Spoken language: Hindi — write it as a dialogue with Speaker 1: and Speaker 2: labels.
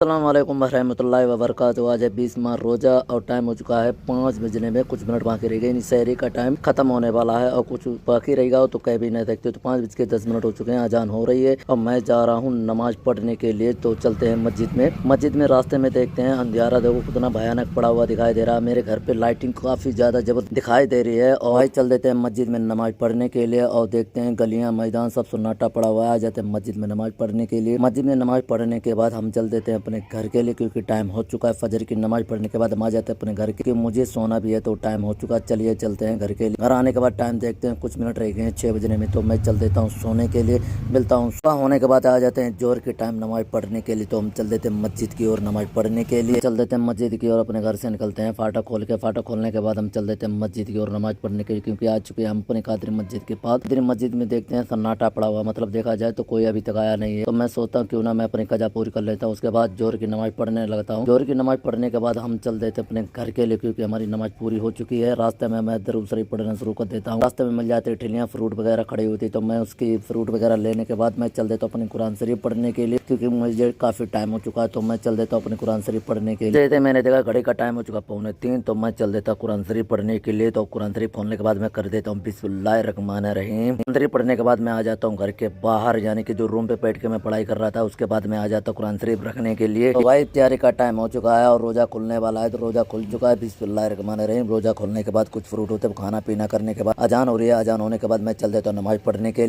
Speaker 1: अस्सलाम वालेकुम रहमतुल्लाहि व बरकातहू। आज है 20 मार्च रोज़ा और टाइम हो चुका है 5 बजने में कुछ मिनट बाकी रह गए। शहरी का टाइम खत्म होने वाला है और कुछ बाकी रहेगा तो कह भी नहीं सकते। तो 5:10 हो चुके हैं, अजान हो रही है और मैं जा रहा हूँ नमाज पढ़ने के लिए। तो चलते हैं मस्जिद में। मस्जिद में रास्ते में देखते हैं अंधियारा देखो कितना भयानक पड़ा हुआ दिखाई दे रहा है। मेरे घर पे लाइटिंग काफ़ी ज़्यादा जबरदस्त दिखाई दे रही है और भाई चल देते हैं मस्जिद में नमाज पढ़ने के लिए। और देखते हैं गलियाँ मैदान सब सन्नाटा पड़ा हुआ है। आ जाते हैं मस्जिद में नमाज पढ़ने के लिए। मस्जिद में नमाज पढ़ने के बाद हम चल देते हैं अपने घर के लिए, क्योंकि टाइम हो चुका है। फजर की नमाज पढ़ने के बाद हम आ जाते हैं अपने घर के, मुझे सोना भी है तो टाइम हो चुका है। चलिए चलते हैं घर के लिए। घर आने के बाद टाइम देखते हैं, कुछ मिनट रह गए हैं 6 बजने में। तो मैं चल देता हूँ सोने के लिए। मिलता हूँ सुबह होने के बाद आ जाते हैं जोर के टाइम नमाज पढ़ने के लिए। तो हम चल देते हैं मस्जिद की ओर नमाज पढ़ने के लिए। चल देते हैं मस्जिद की ओर, अपने घर से निकलते हैं फाटक खोल के। फाटक खोलने के बाद हम चल देते हैं मस्जिद की ओर नमाज पढ़ने के लिए, क्योंकि आ चुके हैं हम अपने कादरी मस्जिद के पास। कादरी मस्जिद में देखते हैं सन्नाटा पड़ा हुआ, मतलब देखा जाए तो कोई अभी तक आया नहीं है। तो मैं सोचता हूँ क्यों ना मैं अपनी कजा पूरी कर लेता हूँ, उसके बाद जोर की नमाज पढ़ने लगता हूँ। जोर की नमाज पढ़ने के बाद हम चल देते अपने घर के लिए, क्योंकि हमारी नमाज पूरी हो चुकी है। रास्ते में मैं दरूद शरीफ पढ़ना शुरू कर देता हूँ। रास्ते में मिल जाती ठेलियाँ फ्रूट वगैरह खड़ी हुई थी, तो मैं उसकी फ्रूट वगैरह लेने के बाद मैं चल देता हूँ अपने कुरान शरीफ पढ़ने के लिए, क्योंकि मुझे काफी टाइम हो चुका है। तो मैं चल देता हूँ अपने कुरान शरीफ पढ़ने के लिए। जैसे मैंने देखा घड़ी का टाइम हो चुका 2:45, तो मैं चल देता कुरान शरीफ पढ़ने के लिए। तो कुरान शरीफ खोलने के बाद मैं कर देता हूँ बिस्मिल्लाहिर्रहमानिर्रहीम। कुरान शरीफ पढ़ने के बाद मैं आ जाता हूँ घर के बाहर, यानी कि जो रूम पे बैठ के मैं पढ़ाई कर रहा था, उसके बाद मैं आ जाता हूँ कुरान शरीफ रखने के लिए। तो भाई तैयारी का टाइम हो चुका है और रोजा खुलने वाला है। तो रोजा खुल चुका है, बिस्मिल्लाहिर्रहमानिर्रहीम। रोजा खुलने के बाद कुछ फ्रूट होते हैं, खाना पीना करने के बाद अजान हो रही है। अजान होने के बाद मैं चल देता हूँ नमाज पढ़ने के लिए।